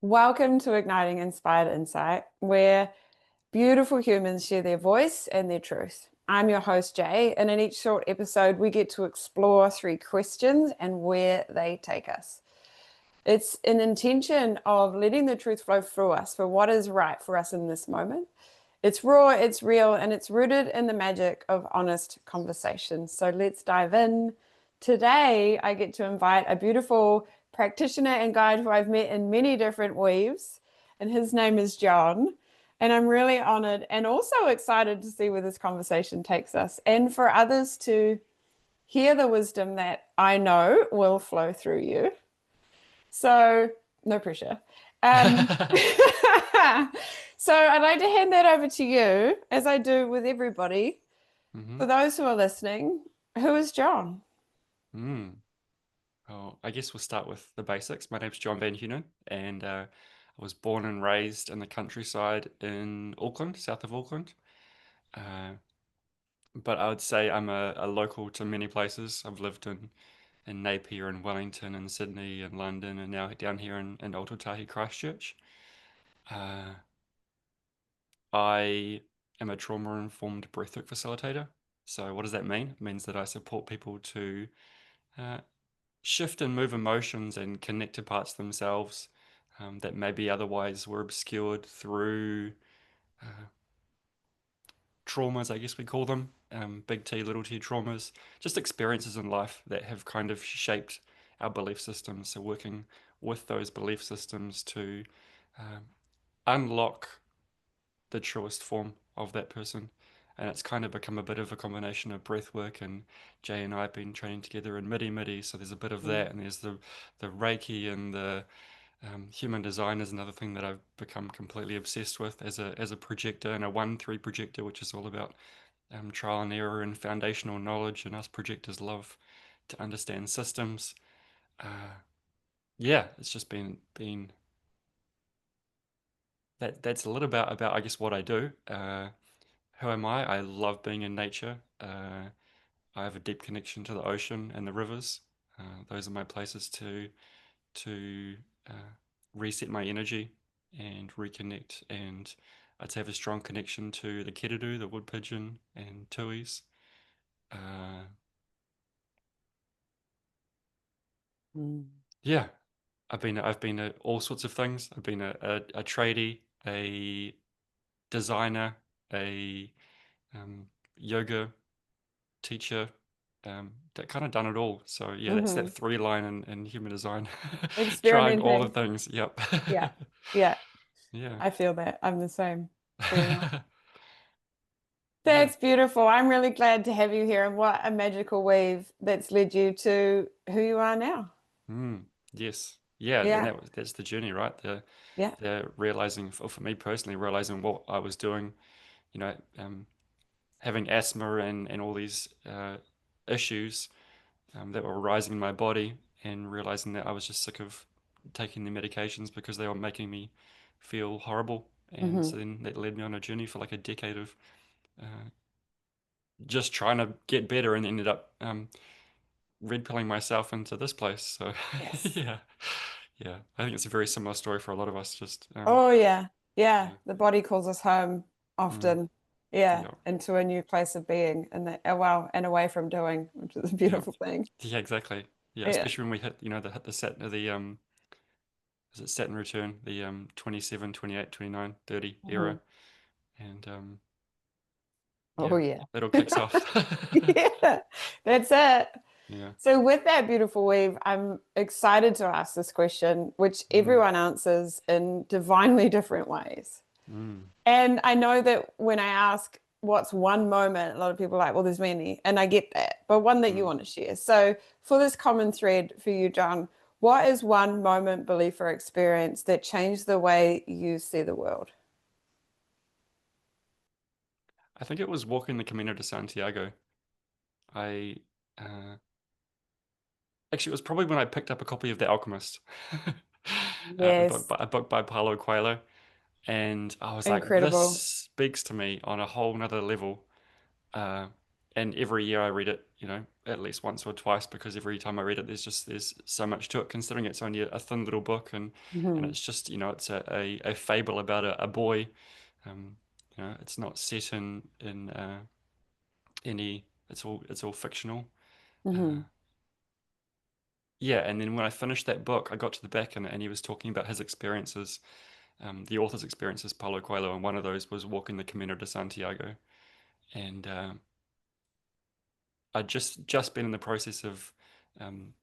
Welcome to Igniting Inspired Insight, where beautiful humans share their voice and their truth. I'm your host, Jae, and in each short episode, we get to explore three questions and where they take us. It's an intention of letting the truth flow through us for what is right for us in this moment. It's raw, it's real, and it's rooted in the magic of honest conversation. So let's dive in. Today, I get to invite a beautiful practitioner and guide who I've met in many different weaves, and his name is John. And I'm really honored and also excited to see where this conversation takes us and for others to hear the wisdom that I know will flow through you. So, no pressure. Um, so, I'd like to hand that over to you, as I do with everybody. hmm For those who are listening, who is John? Mm. Well, I guess we'll start with the basics. My name's John Van Huenen, and I was born and raised in the countryside in Auckland, south of Auckland. Uh, but I would say I'm a local to many places. I've lived in Napier and Wellington and Sydney and London, and now down here in Ōtautahi, Christchurch. Uh, I am a trauma-informed breathwork facilitator. So what does that mean? It means that I support people to uh, shift and move emotions and connect to parts of themselves that maybe otherwise were obscured through uh, traumas, I guess we call them, big T, little t traumas, just experiences in life that have kind of shaped our belief systems. So working with those belief systems to um, unlock the truest form of that person. And it's kind of become a bit of a combination of breath work, and Jay and I have been training together in midi, so there's a bit of that, and there's the Reiki and the human design is another thing that I've become completely obsessed with as a projector, and a 1-3 projector, which is all about trial and error and foundational knowledge, and us projectors love to understand systems. Yeah, it's just been that's a little about I guess what I do. Who am I? I love being in nature. I have a deep connection to the ocean and the rivers. Those are my places to uh, reset my energy and reconnect. And I'd say have a strong connection to the keridu, the wood pigeon, and tuis. Uh, Mm. yeah, I've been at all sorts of things. I've been a tradie, a designer, a um, yoga teacher, that kind of done it all. So yeah, that's that Hmm. three line in human design, trying all the Experimenting. things. Yep. Yeah, yeah, Yeah. I feel that. I'm the same, very much. Yeah. That's beautiful. I'm really glad to have you here, and what a magical weave that's led you to who you are now. Mm, yes. Yeah, and Yeah, that's the journey, right? yeah. The realizing, for me personally, realizing what I was doing, you know, having asthma and all these issues that were arising in my body, and realizing that I was just sick of taking the medications because they were making me feel horrible. And Hmm. so then that led me on a journey for like a decade of uh, just trying to get better, and ended up red pilling myself into this place. So Yes. yeah, yeah, I think it's a very similar story for a lot of us. Just Oh, yeah. Yeah. yeah, The body calls us home mm, often. Yeah. yeah, Into a new place of being and well, and away from doing, which is a yeah, beautiful thing. yeah, exactly. Yeah, Yeah. especially when we hit, the set the is it Saturn return, the 27, 28, 29, 30 era, Mhm. and Oh, yeah, yeah. it all kicks off. Yeah. That's it. Yeah. So, with that beautiful weave, I'm excited to ask this question, which Mm, everyone answers in divinely different ways. mm, And I know that when I ask what's one moment, a lot of people are like, well, there's many. And I get that, but one that you mm. want to share. So, for this common thread for you, John, what is one moment, belief, or experience that changed the way you see the world? I think it was walking the Camino de Santiago. I uh, Actually, it was probably when I picked up a copy of The Alchemist, Yes, a book by Paulo Coelho, and I was like, this incredible. speaks to me on a whole nother level. Uh, and every year I read it, at least once or twice, because every time I read it, there's so much to it, considering it's only a thin little book, and Hmm. it's just, it's a fable about a boy. Um, it's not set in any. It's all fictional. Uh, Hmm. yeah, and then when I finished that book, I got to the back, and he was talking about his experiences, the author's experiences, Paulo Coelho, and one of those was walking the Camino de Santiago, and I'd just been in the process of, um,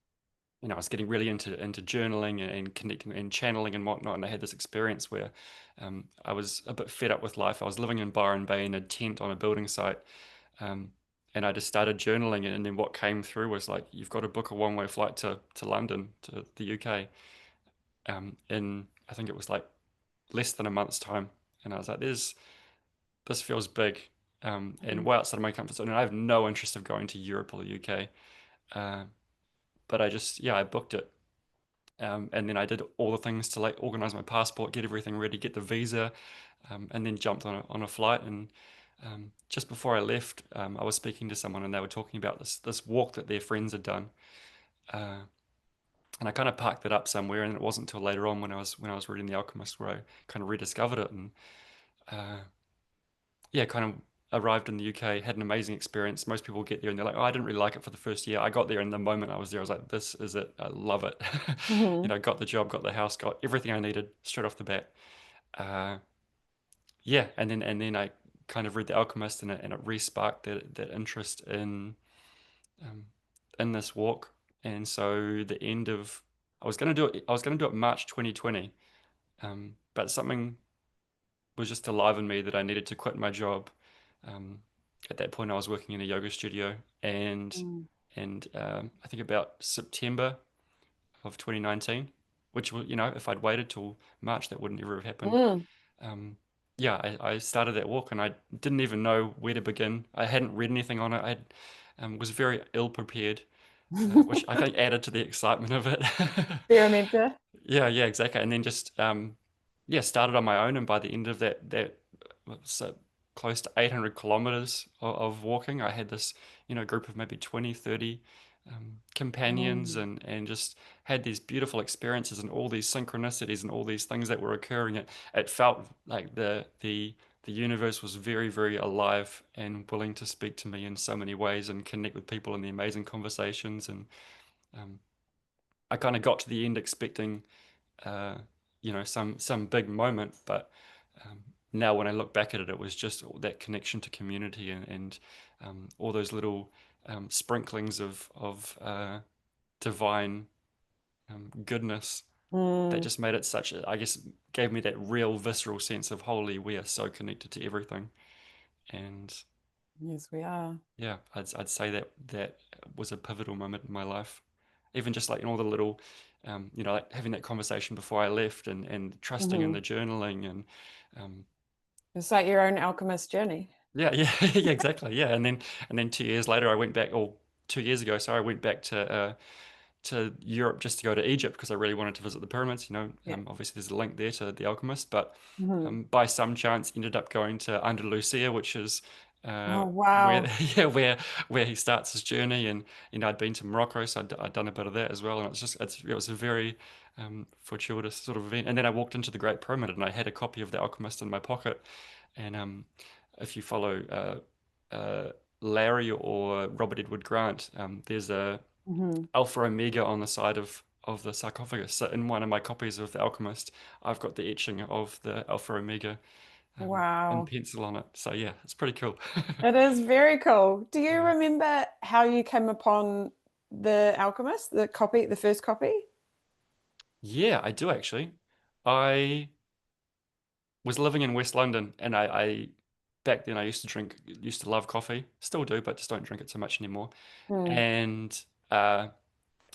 I was getting really into journaling and connecting and channeling and whatnot, and I had this experience where I was a bit fed up with life. I was living in Byron Bay in a tent on a building site, um, and I just started journaling, and then what came through was like, you've got to book a one-way flight to London, to the UK, in I think it was like less than a month's time, and I was like, this feels big, and Hmm. way outside of my comfort zone, and I have no interest of going to Europe or the UK. But I just, yeah, I booked it. And then I did all the things to like organize my passport, get everything ready, get the visa, and then jumped on a flight. And just before I left, I was speaking to someone, and they were talking about this walk that their friends had done. Uh, and I kind of parked it up somewhere, and it wasn't until later on when I was reading The Alchemist where I kind of rediscovered it, and uh, yeah, kind of arrived in the UK, had an amazing experience. Most people get there and they're like, "Oh, I didn't really like it for the first year." I got there, and the moment I was there, I was like, "This is it. I love it." Hmm. Got the job, got the house, got everything I needed straight off the bat. Uh, yeah, and then I kind of read The Alchemist, and it re-sparked that interest um, in this walk. And so the end of I was going to do it March 2020, but something was just alive in me that I needed to quit my job. Um, at that point, I was working in a yoga studio, and I think about September of 2019, which was, if I'd waited till March, that wouldn't ever have happened. Mm. Um, yeah, I started that walk, and I didn't even know where to begin. I hadn't read anything on it. Was very ill prepared, which I think added to the excitement of it. Experimenter. Yeah, yeah, exactly. And then just yeah, started on my own, and by the end of that so close to 800 kilometers of walking, I had this, group of maybe 20, 30 companions, Mm. and just had these beautiful experiences and all these synchronicities and all these things that were occurring. It felt like the universe was very, very alive and willing to speak to me in so many ways and connect with people in the amazing conversations. And um, I kind of got to the end expecting uh, some big moment. But um, now when I look back at it, it was just that connection to community, and all those little sprinklings of divine goodness that Mm. just made it I guess, gave me that real visceral sense of, holy, we are so connected to everything. And Yes, we are. yeah, I'd say that was a pivotal moment in my life. Even just like in all the little, like having that conversation before I left, and trusting in Hmm. the journaling, and um, It's like your own alchemist journey. yeah, yeah, yeah, exactly, yeah. And then 2 years later, I went back, or 2 years ago, sorry, I went back to Europe just to go to Egypt because I really wanted to visit the pyramids. Yeah. Obviously there's a link there to The Alchemist, but Hmm. by some chance ended up going to Andalusia, which is Oh, where wow. yeah, where he starts his journey. And I'd been to Morocco, so I'd done a bit of that as well. And it was a very fortuitous sort of event. And then I walked into the Great Pyramid, and I had a copy of The Alchemist in my pocket. And if you follow Larry or Robert Edward Grant, there's a Hmm. Alpha Omega on the side of the sarcophagus. So in one of my copies of The Alchemist, I've got the etching of the Alpha Omega in Wow. pencil on it. So yeah, it's pretty cool. It is very cool. Do you Yeah. remember how you came upon the Alchemist, the copy, the first copy? Yeah, I do actually. I was living in West London, and I back then I used to love coffee, still do, but just don't drink it so much anymore. Hmm. And uh,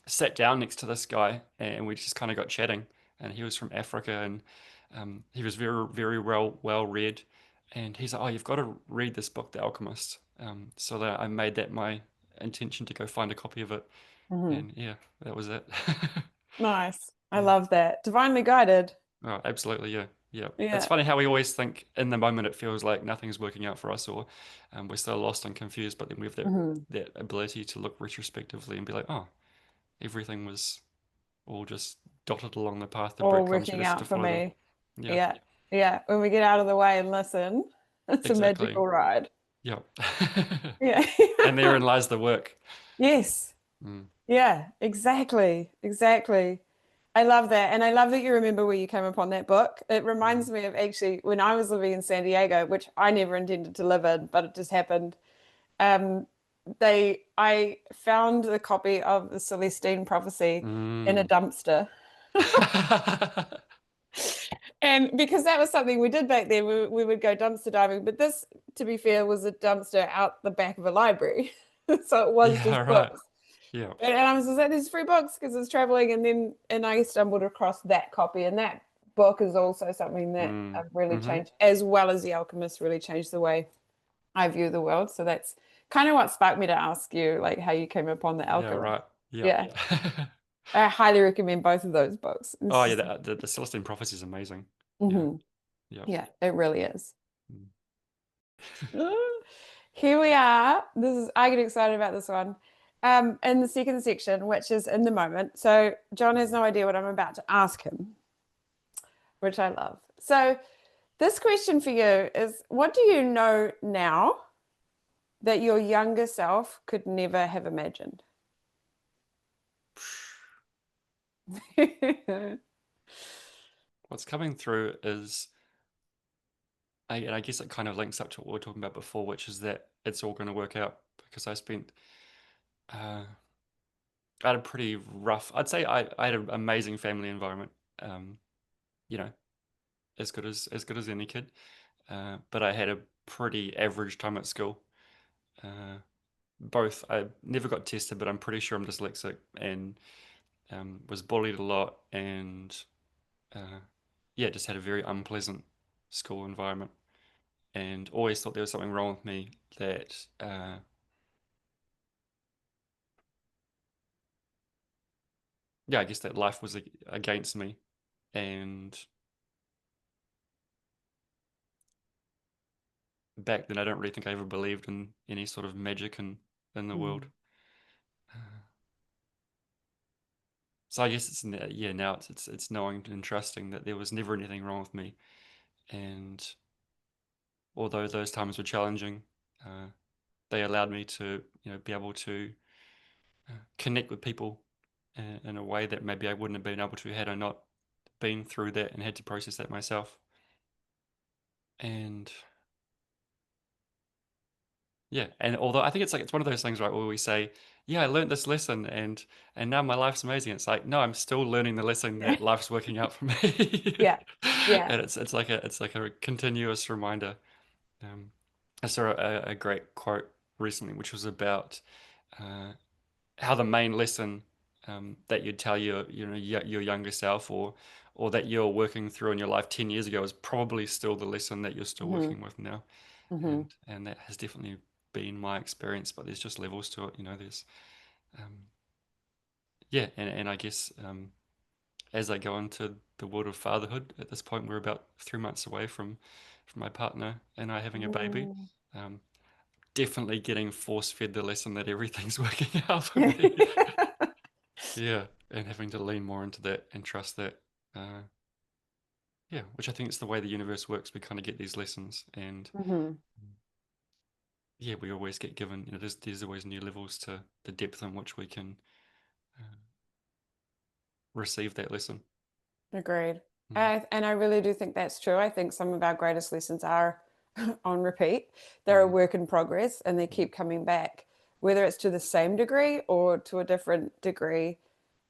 sat down next to this guy, and we just kind of got chatting. And he was from Africa, and he was very, very well read. And he's like, "Oh, you've got to read this book, The Alchemist." So that I made that my intention to go find a copy of it. Hmm. And yeah, that was it. Nice. I Yeah. love that. Divinely guided. Oh, absolutely. Yeah. Yeah. It's Yeah. funny how we always think in the moment it feels like nothing's working out for us, or we're still lost and confused, but then we have Hmm. that ability to look retrospectively and be like, oh, everything was all just dotted along the path, the All breadcrumbs, you working just to out for follow them. me. Yeah, Yeah. Yeah. When we get out of the way and listen, it's a exactly. magical ride. Yeah. Yeah. And therein lies the work. Yes. Mm, Yeah, exactly. Exactly. I love that. And I love that you remember where you came upon that book. It mm, reminds me of actually when I was living in San Diego, which I never intended to live in, but it just happened. Um, I found the copy of the Celestine Prophecy in a mm. dumpster. And because that was something we did back then, we would go dumpster diving. But this, to be fair, was a dumpster out the back of a library. So it was Yeah, just right. books. Yeah. And I was just like, there's free books because I was traveling. And I stumbled across that copy. And that book is also something that Mm, really mm-hmm. changed, as well as The Alchemist really changed the way I view the world. So that's kind of what sparked me to ask you, like how you came upon The Yeah, Alchemist. right. Yeah. Yeah. I highly recommend both of those books. Oh, It's yeah, just, the Celestine Prophecy is amazing. Yeah. mhm. Yeah. Yeah, it really is. Mm. Here we are. I get excited about this one. In the second section, which is in the moment. So John has no idea what I'm about to ask him, which I love. So this question for you is, what do you know now that your younger self could never have imagined? What's coming through is, and I guess it kind of links up to what we were talking about before, which is that it's all going to work out because uh, I had a pretty rough, I'd say I had an amazing family environment, um, you know, as good as any kid, but I had a pretty average time at school. Uh, Both, I never got tested, but I'm pretty sure I'm dyslexic, and was bullied a lot, and uh, yeah, just had a very unpleasant school environment, and always thought there was something wrong with me. That Yeah, I guess that life was against me, and back then I don't really think I ever believed in any sort of magic in the world. Mm, Uh, so I guess yeah, now it's knowing and trusting that there was never anything wrong with me, and although those times were challenging, uh, they allowed me to be able to connect with people in a way that maybe I wouldn't have been able to had I not been through that and had to process that myself. And yeah, and although I think it's one of those things, right, where we say, "Yeah, I learned this lesson, and now my life's amazing." It's like, no, I'm still learning the lesson yeah. that life's working out for me, Yeah. Yeah. and it's like a continuous reminder. Um, I saw a great quote recently, which was about uh, how the main lesson that you'd tell your younger self, or that you're working through in your life 10 years ago, is probably still the lesson that you're still Hmm. working with now, Hmm. and that has definitely been my experience. But there's just levels to it, there's um, yeah, and I guess as I go into the world of fatherhood, at this point we're about 3 months away from my partner and I having a baby. Mm. um, Definitely getting force fed the lesson that everything's working out for me. Yeah, and having to lean more into that and trust that. Uh, yeah, which I think is the way the universe works. We kind of get these lessons, and Hmm. yeah, we always get given. There's always new levels to the depth in which we can uh, receive that lesson. Agreed. Mm, And I really do think that's true. I think some of our greatest lessons are on repeat. They're a mm, work in progress and they mm, keep coming back, whether it's to the same degree or to a different degree.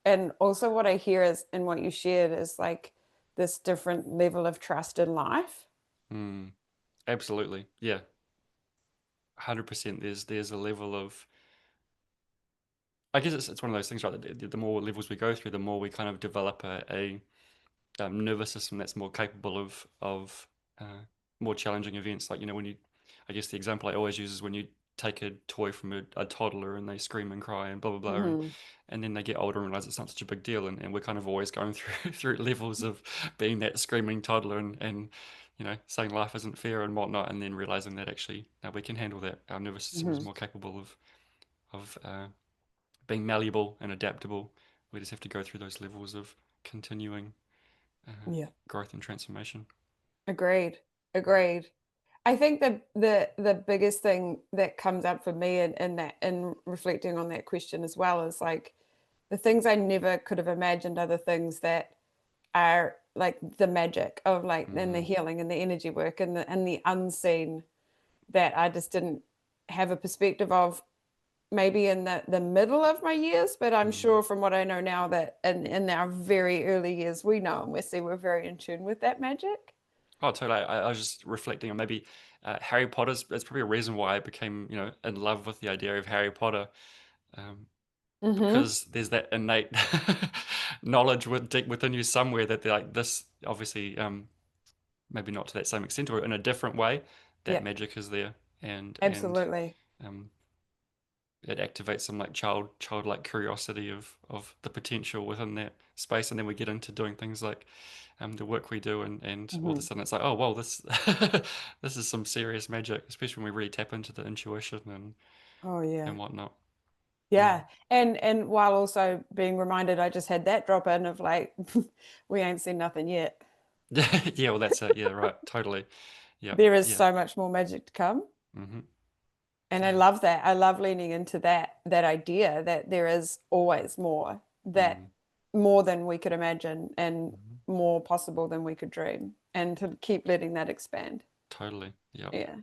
And also, what I hear is, and what you shared is like this different level of trust in life. mm. Absolutely, yeah, 100%. There's a level of, I guess it's one of those things, right? That the more levels we go through, the more we kind of develop a nervous system that's more capable of more challenging events. Like when you, I guess the example I always use is when take a toy from a toddler and they scream and cry and blah blah blah, Mm-hmm. and then they get older and realize it's not such a big deal, and we're kind of always going through through levels of being that screaming toddler and saying life isn't fair and whatnot, and then realizing that actually now we can handle that. Our nervous system is Mm-hmm. more capable of being malleable and adaptable. We just have to go through those levels of continuing Yeah. growth and transformation. Agreed. Agreed. I think the biggest thing that comes up for me in that in reflecting on that question as well is like the things I never could have imagined are the things that are like the magic of like and the Mm, healing and the energy work and the unseen that I just didn't have a perspective of maybe in the middle of my years, but I'm mm. sure from what I know now that in our very early years we know and we see we're very in tune with that magic. Oh, totally. I was just reflecting on maybe Harry Potter's. That's probably a reason why I became, in love with the idea of Harry Potter, um, Mm-hmm. because there's that innate knowledge deep within you somewhere that they're like this. Obviously, maybe not to that same extent or in a different way. That Yeah, magic is there, and absolutely. um, it activates some like childlike curiosity of the potential within that space, and then we get into doing things like the work we do, and all of a Mm-hmm. sudden it's like, oh well, this this is some serious magic, especially when we really tap into the intuition Oh yeah. and whatnot. Yeah. Yeah. And while also being reminded I just had that drop in of like we ain't seen nothing yet. Yeah, well that's it. Yeah, right, totally. Yeah, There is yeah. so much more magic to come. Mm-hmm. And I Yeah. love that. I love leaning into that idea that there is always more, that Mm. more than we could imagine and Hmm. more possible than we could dream. And to keep letting that expand. Totally. Yeah. Yeah.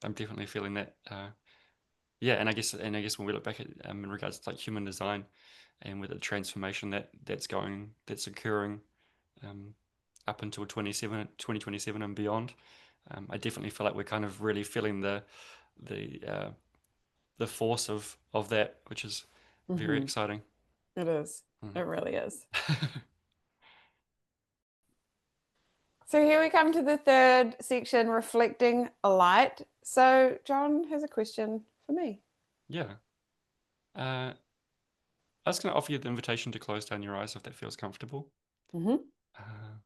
I'm definitely feeling that. Yeah, and I guess when we look back at in regards to like human design and with the transformation that's occurring um, up until 2027 and beyond, I definitely feel like we're kind of really feeling the uh, the force of that, which is very Mm-hmm. exciting. It is. Mm. It really is. So here we come to the third section, reflecting a light. So John has a question for me. Yeah. I was going to offer you the invitation to close down your eyes if that feels comfortable, Mm-hmm. uh,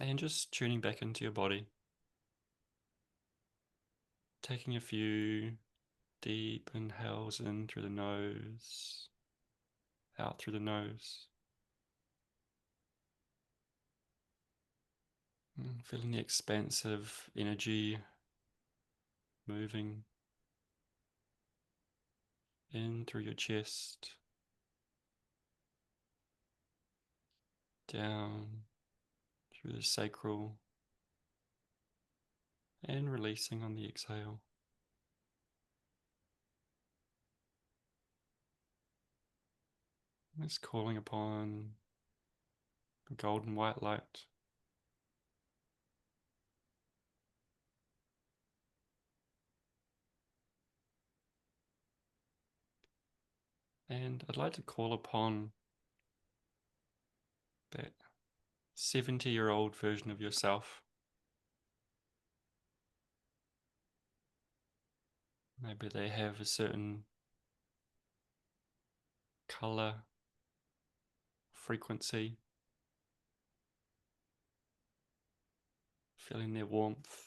and just tuning back into your body, taking a few deep inhales in through the nose, out through the nose. Feeling the expansive energy moving in through your chest, down through the sacral, and releasing on the exhale. Just calling upon the golden white light. And I'd like to call upon that 70-year-old version of yourself. Maybe they have a certain color, frequency, feeling their warmth,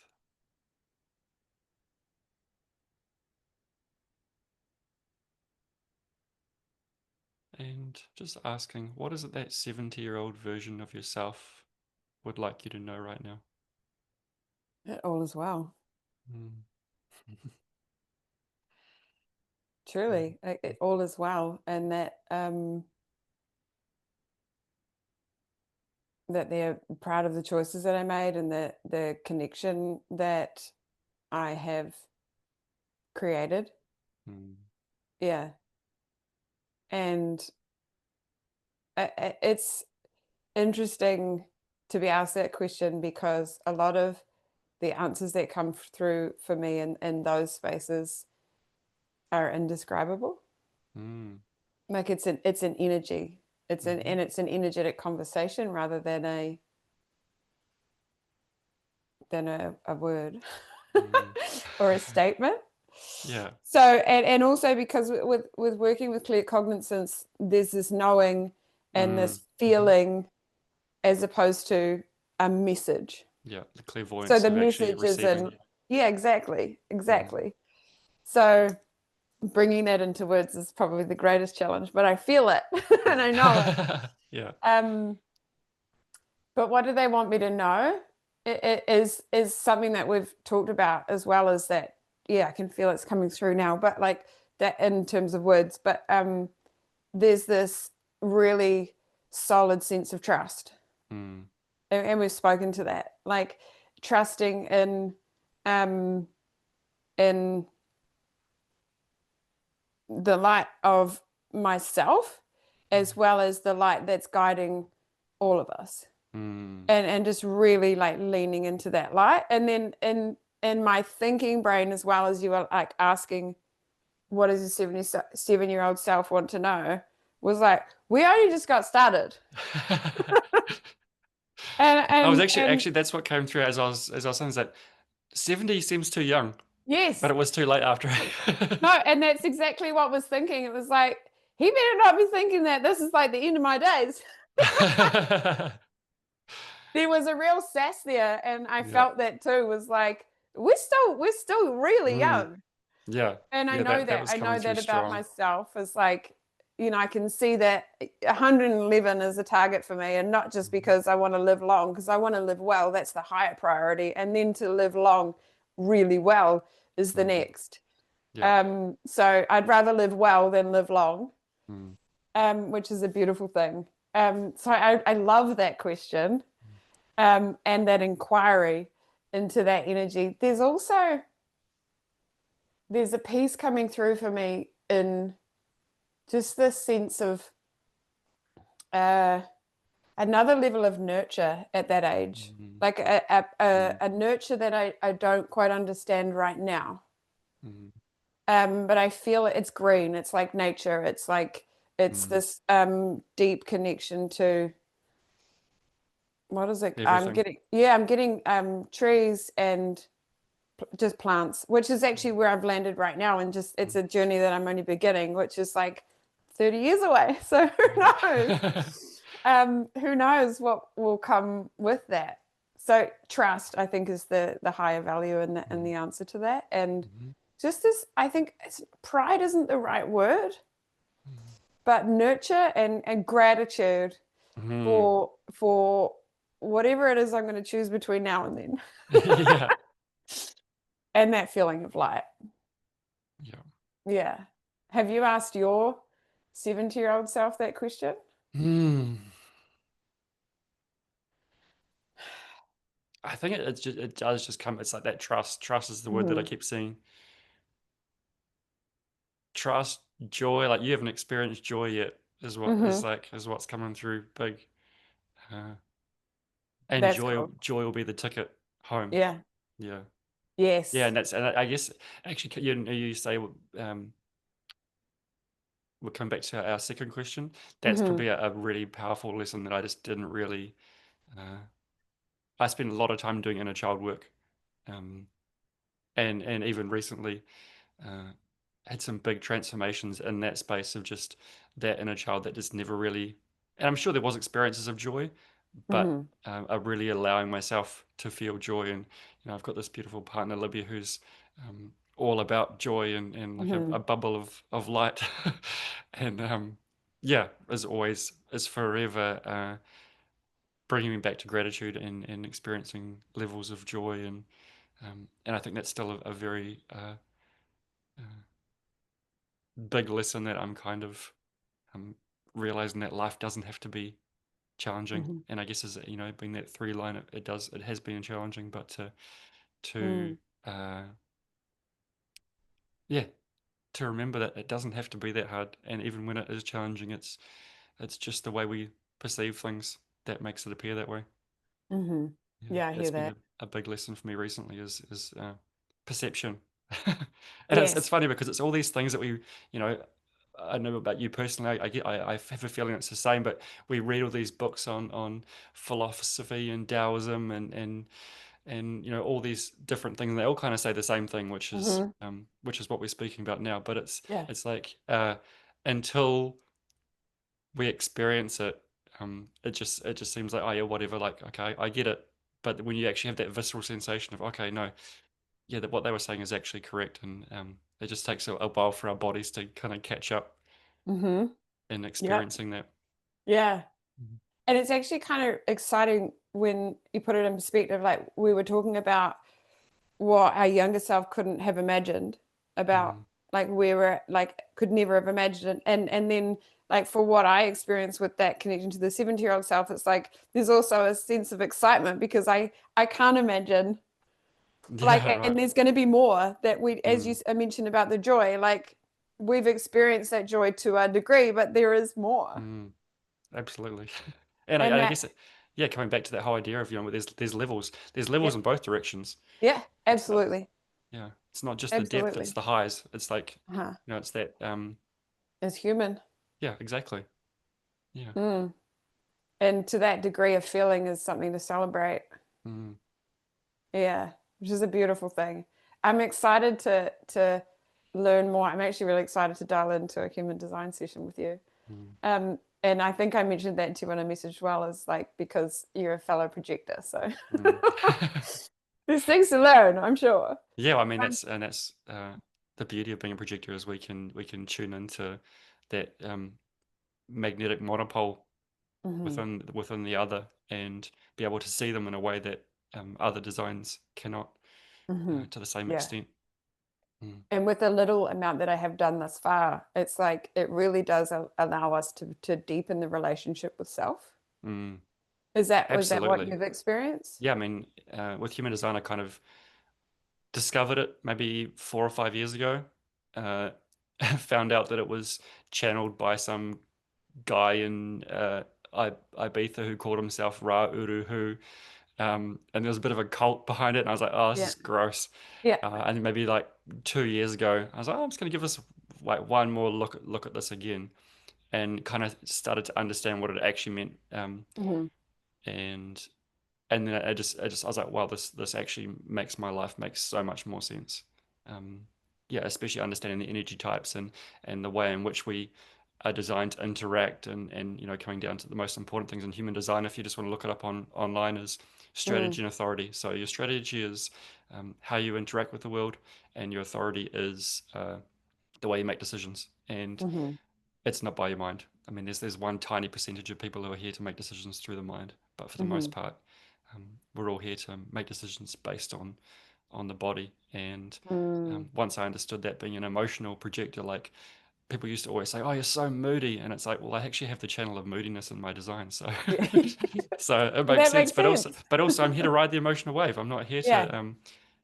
and just asking, what is it that 70-year-old version of yourself would like you to know right now? All is well. Mm. Truly, all is well, and that they're proud of the choices that I made and the connection that I have created. Mm. Yeah, and it's interesting to be asked that question because a lot of the answers that come through for me in those spaces are indescribable. Mm. Like it's an energy. Mm-hmm. It's an energetic conversation rather than a word Mm. or a statement. Yeah. So, and also because with working with clear cognizance, there's this knowing and Mm. this Hmm. feeling as opposed to a message. Yeah. The So clairvoyance the of actually message is receiving. in, yeah, exactly, Mm. exactly. So bringing that into words is probably the greatest challenge, but I feel it and I know it. Yeah. Um, but what do they want me to know? It is something that we've talked about as well as that. Yeah, I can feel it's coming through now, but like that in terms of words. But there's this really solid sense of trust, Mm. and we've spoken to that, like trusting um, in the light of myself, as well as the light that's guiding all of us. Mm. And just really like leaning into that light. And then in my thinking brain, as well as you were like asking, what does a 77-year-old self want to know, was like, we only just got started. and I was and and actually that's what came through as I was saying, is that 70 seems too young, but yes, it was too late after. no, and that's exactly what I was thinking. It was like, he better not be thinking that this is like the end of my days. There was a real sass there, and I Yeah. felt that too. Was like, we're still really Mm. young. Yeah. And Yeah, that was I coming know through that about strong. myself. Is like, I can see that 111 is a target for me, and not just Mhm. because I want to live long, because I want to live well. That's the higher priority, and then to live long, really well, is the Mm. next. Yeah. So I'd rather live well than live long, Mm. which is a beautiful thing. So I love that question, and that inquiry into that energy. There's a piece coming through for me in just this sense of uh, another level of nurture at that age, Mm. like a Mm. a nurture that I don't quite understand right now. Mm. But I feel it's green. It's like nature. It's like it's Mm. this deep connection to what is it? Everything. I'm getting trees and just plants, which is actually where I've landed right now. And just it's Mm. a journey that I'm only beginning, which is like 30 years away. So who knows? Mm. Who knows what will come with that? So trust, I think, is the higher value in the answer to that. And Mhm. just this, I think pride isn't the right word, Mhm. but nurture and gratitude Mhm. for whatever it is I'm going to choose between now and then. Yeah. And that feeling of light. Yeah. Yeah. Have you asked your 70-year-old self that question? Hmm. I think it does just come. It's like that trust. Trust is the word that I Hmm. keep seeing. Trust, joy. Like you haven't experienced joy yet, Hmm. is what's coming through big. Uh, and That's cool. joy will be the ticket home. Yeah. Yeah. Yeah, Yes. and I guess actually you say we'll come back to our second question. That's Hmm. probably a really powerful lesson that I just didn't really. Uh, I spent a lot of time doing inner child work, um, and even recently uh, had some big transformations in that space of just that inner child that just never really. And I'm sure there was experiences of joy, but Hmm. are really allowing myself to feel joy. And I've got this beautiful partner, Libya, who's all about joy and like Hmm. a bubble of light, and yeah, as always, is forever bringing me back to gratitude and experiencing levels of joy. And I think that's still a very uh, big lesson that I'm kind of um, realizing that life doesn't have to be challenging. Hmm. And I guess as being that three line, it has been challenging, but to Mm. uh, yeah, to remember that it doesn't have to be that hard, and even when it is challenging, it's just the way we perceive things that makes it appear that way. Hmm. Yeah, Yeah, I that's hear been that. a big lesson for me recently is perception. And it's Yes. funny because it's all these things that you know I know about you personally. I have a feeling it's the same, but we read all these books on philosophy and Taoism and all these different things. And they all kind of say the same thing, Hmm. which is what we're speaking about now. But Yeah. it's like until we experience it, it just seems like, oh yeah, whatever. Like, okay, I get it. But when you actually have that visceral sensation of, okay, no, yeah, that what they were saying is actually correct, and it just takes a while for our bodies to kind of catch up Hmm. in Yep. experiencing that. Yeah. Mhm. And it's actually kind of exciting when you put it in perspective. Like we were talking about what our younger self couldn't have imagined about, Mm. like we were like could never have imagined it. And then like for what I experienced with that connection to the 70-year-old self, it's like there's also a sense of excitement because I can't imagine like, Yeah, right. and there's going to be more that we, as you Mm. mentioned about the joy, like we've experienced that joy to a degree, but there is more. Mm. Absolutely. And And I that, guess, yeah, coming back to that whole idea of, there's levels. There's levels yep, in both directions. yeah, It's not, absolutely, yeah, it's not just the depth, it's absolutely. the highs. It's like, Uh-huh. it's that, As human. yeah, exactly. Yeah. Mm. And to that degree of feeling is something to celebrate. Mm. Yeah, which is a beautiful thing. I'm excited to learn more. I'm actually really excited to dial into a human design session with you. Mm. And I think I mentioned that to you when I messaged well, is like because you're a fellow projector. So Mm. there's things to learn, I'm sure. Yeah, I mean Um, that's the beauty of being a projector is we can tune into that magnetic monopole mhm, within the other and be able to see them in a way that other designs cannot mhm. to the same Yeah. extent. Mm. And with the little amount that I have done thus far, it's like it really does allow us to deepen the relationship with self. Mm. Was that what Absolutely. you've experienced? Yeah, I mean, with human design, I kind of discovered it maybe 4 or 5 years ago. Uh, found out that it was channeled by some guy in Ibiza who called himself Ra Uru Hu. And there was a bit of a cult behind it, and I was like, oh, this Yeah. is gross. Yeah. And then maybe like 2 years ago, I was like, oh, I'm just gonna give this like one more look at this again, and kind of started to understand what it actually meant. Hmm. And and then I was like, wow, this actually makes my life makes so much more sense. Um, yeah, especially understanding the energy types and the way in which we are designed to interact and coming down to the most important things in human design. If you just want to look it up online, is Mm. strategy and authority. So your strategy is how you interact with the world, and your authority is the way you make decisions. And Hmm. it's not by your mind. I mean, there's one tiny percentage of people who are here to make decisions through the mind, but for the most Hmm. part, we're all here to make decisions based on the body. And Mm. once I understood that, being an emotional projector, like people used to always say, "Oh, you're so moody," and it's like, well, I actually have the channel of moodiness in my design, so Yeah. so it Well, makes that sense. makes But also, sense. I'm here to ride the emotional wave. I'm not here Yeah. to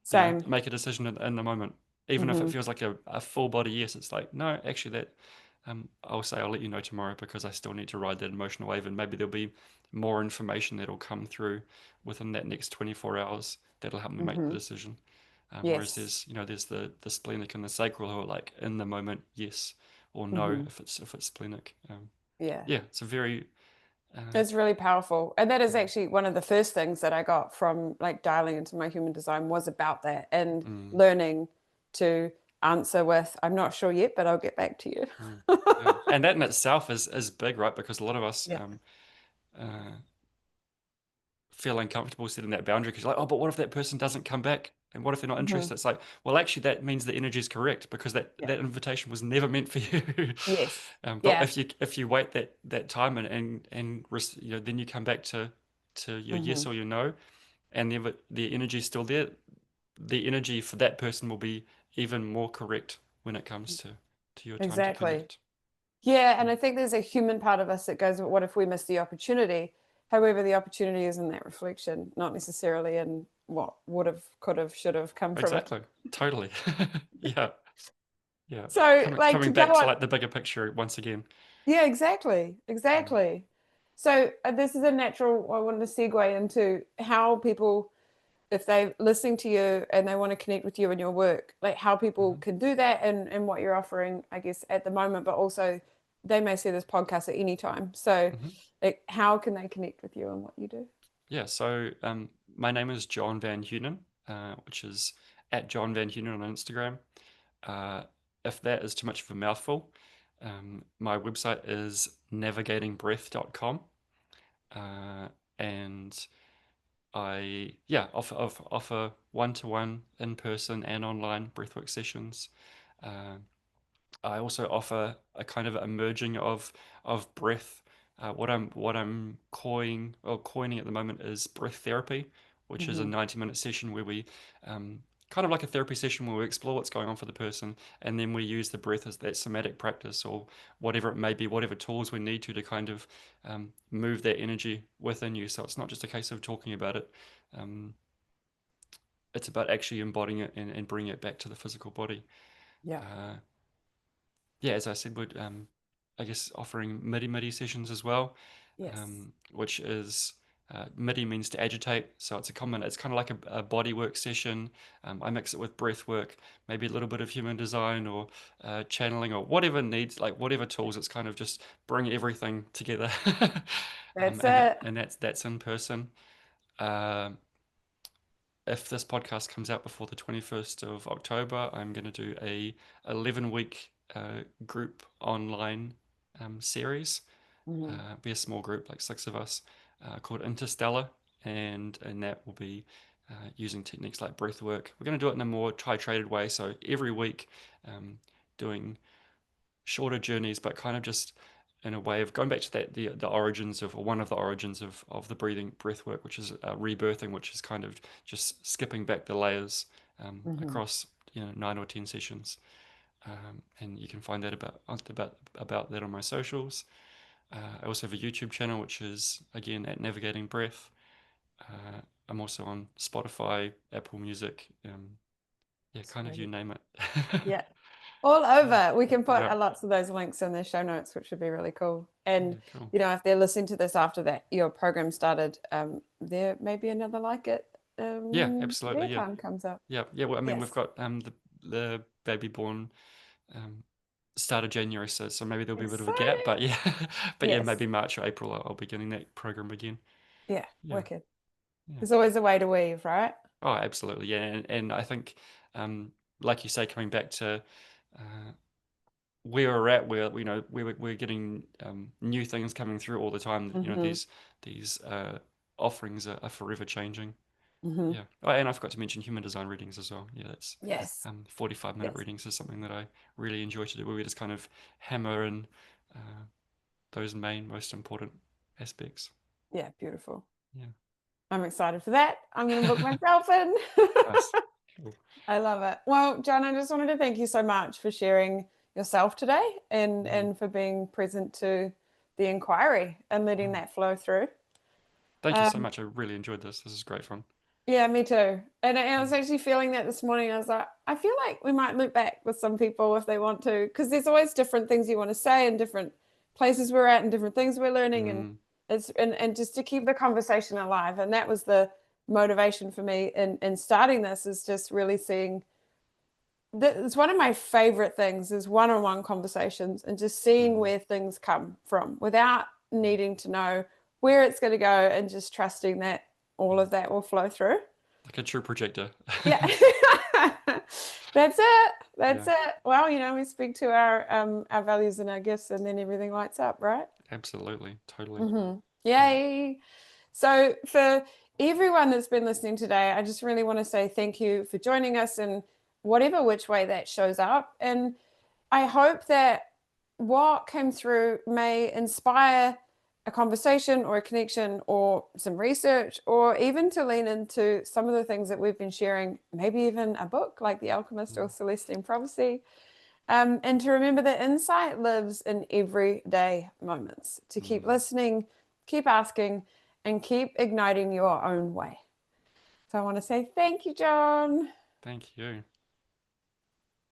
Same. make a decision in the moment, even if it Hmm. feels like a full body yes. It's like, no, actually, that I'll say I'll let you know tomorrow because I still need to ride that emotional wave, and maybe there'll be more information that'll come through within that next 24 hours that'll help me make the Hmm. decision. Whereas Yes. there's the splenic and the sacral who are like in the moment, yes or no, Hmm. if it's splenic. Yeah. Yeah, it's a very uh, It's really powerful. And that is mm, actually one of the first things that I got from like dialing into my human design was about that and mm, learning to answer with, I'm not sure yet, but I'll get back to you. mm, yeah, and that in itself is big, right? Because a lot of us Yeah. uh, feel uncomfortable setting that boundary because you're like, oh, but what if that person doesn't come back? And what if they're not Hmm. interested? It's like, well, actually, that means the energy is correct because that Yeah. that invitation was never meant for you. Yes. But Yeah. if you wait that time and then you come back to your yes Hmm. or your no, and the energy is still there, the energy for that person will be even more correct when it comes to your time to Exactly. connect. Yeah. And Mm. I think there's a human part of us that goes, what if we miss the opportunity? However, the opportunity is in that reflection, not necessarily in what would have, could have, should have come from it. Exactly. Totally. Yeah. Yeah. So, Coming like to coming go back to on, like the bigger picture once again. yeah, exactly, Mm. exactly. So this is a natural. I wanted to segue into how people, if they're listening to you and they want to connect with you in your work, like how people Mhm. can do that and what you're offering, I guess, at the moment, but also they may see this podcast at any time. So, Mhm. like, how can they connect with you and what you do? Yeah, so my name is John Van Huenen, which is at John Van Huenen on Instagram. Uh, if that is too much of a mouthful, my website is navigatingbreath.com. And offer one-to-one, in-person and online breathwork sessions. Uh, I also offer a kind of a merging of breath. What I'm coining at the moment is breath therapy, which is a Hmm. 90-minute session where we kind of like a therapy session where we explore what's going on for the person, and then we use the breath as that somatic practice or whatever it may be, whatever tools we need to kind of move that energy within you. So it's not just a case of talking about it. Um, it's about actually embodying it and bringing it back to the physical body. Yeah. Uh, yeah, as I said, would I guess offering MIDI sessions as well, Yes. which is MIDI means to agitate, so it's kind of like a body work session. I mix it with breath work, maybe a little bit of human design or channeling or whatever needs, like whatever tools. It's kind of just bring everything together, That's it. and that's in person. Um if this podcast comes out before the 21st of October, I'm going to do a 11-week group online series. Hmm. Be a small group, like 6 of us, called Interstellar, and that will be using techniques like breath work. We're going to do it in a more titrated way, so every week um, doing shorter journeys, but kind of just in a way of going back to that the origins of, or one of the origins of the breath work, which is rebirthing, which is kind of just skipping back the layers Hmm. across 9 or 10 sessions. And you can find that about that on my socials. I also have a YouTube channel, which is again at Navigating Breath. I'm also on Spotify, Apple Music, yeah, kind of you Sweet. name it. Yeah. All Yeah, over. We can put yeah, lots of those links in the show notes, which would be really cool. And, yeah, cool. if they're listening to this after that, your program started, there may be another like it Yeah, when absolutely. their Yeah, time comes up. yeah, yeah. Well, I mean, we've Yes. got the baby born um, start of January, so maybe there'll be a bit of a gap, Exciting. but yeah, but yeah, Yes. maybe March or April I'll be getting that program again. Yeah. Yeah, Wicked. yeah. There's always a way to weave, right? Oh, absolutely. Yeah, and I think, um, like you say, coming back to uh, where we're at, where we're getting new things coming through all the time. Hmm. These offerings are forever changing. Hmm. Yeah. Oh, and I forgot to mention human design readings as well. Yeah, that's Yes. 45-minute Yes. readings is something that I really enjoy to do, where we just kind of hammer in uh, those most important aspects. Yeah. Beautiful. Yeah. I'm excited for that. I'm going to book myself in. Nice. Cool. I love it. Well, John, I just wanted to thank you so much for sharing yourself today and Mm. for being present to the inquiry and letting Oh, that flow through. thank you so Um, much. I really enjoyed this. This is great fun. yeah, me too. And I was Mm. actually feeling that this morning. I was like, I feel like we might loop back with some people if they want to, because there's always different things you want to say and different places we're at and different things we're learning. And Mm. and just to keep the conversation alive. And that was the motivation for me in starting this, is just really seeing it's one of my favorite things is one-on-one conversations and just seeing Mm. where things come from without needing to know where it's going to go, and just trusting that all Mm. of that will flow through. Like a true projector. Yeah. That's it. That's Yeah, it. Well, we speak to our values and our gifts, and then everything lights up, right? absolutely. Totally. Hmm. Yeah. Yay. So, for everyone that's been listening today, I just really want to say thank you for joining us in whatever which way that shows up. And I hope that what came through may inspire a conversation or a connection or some research, or even to lean into some of the things that we've been sharing, maybe even a book like The Alchemist or Mm. Celestine Prophecy. And to remember that insight lives in everyday moments, to keep Mm. listening, keep asking, and keep igniting your own way. So I want to say thank you, John. Thank you.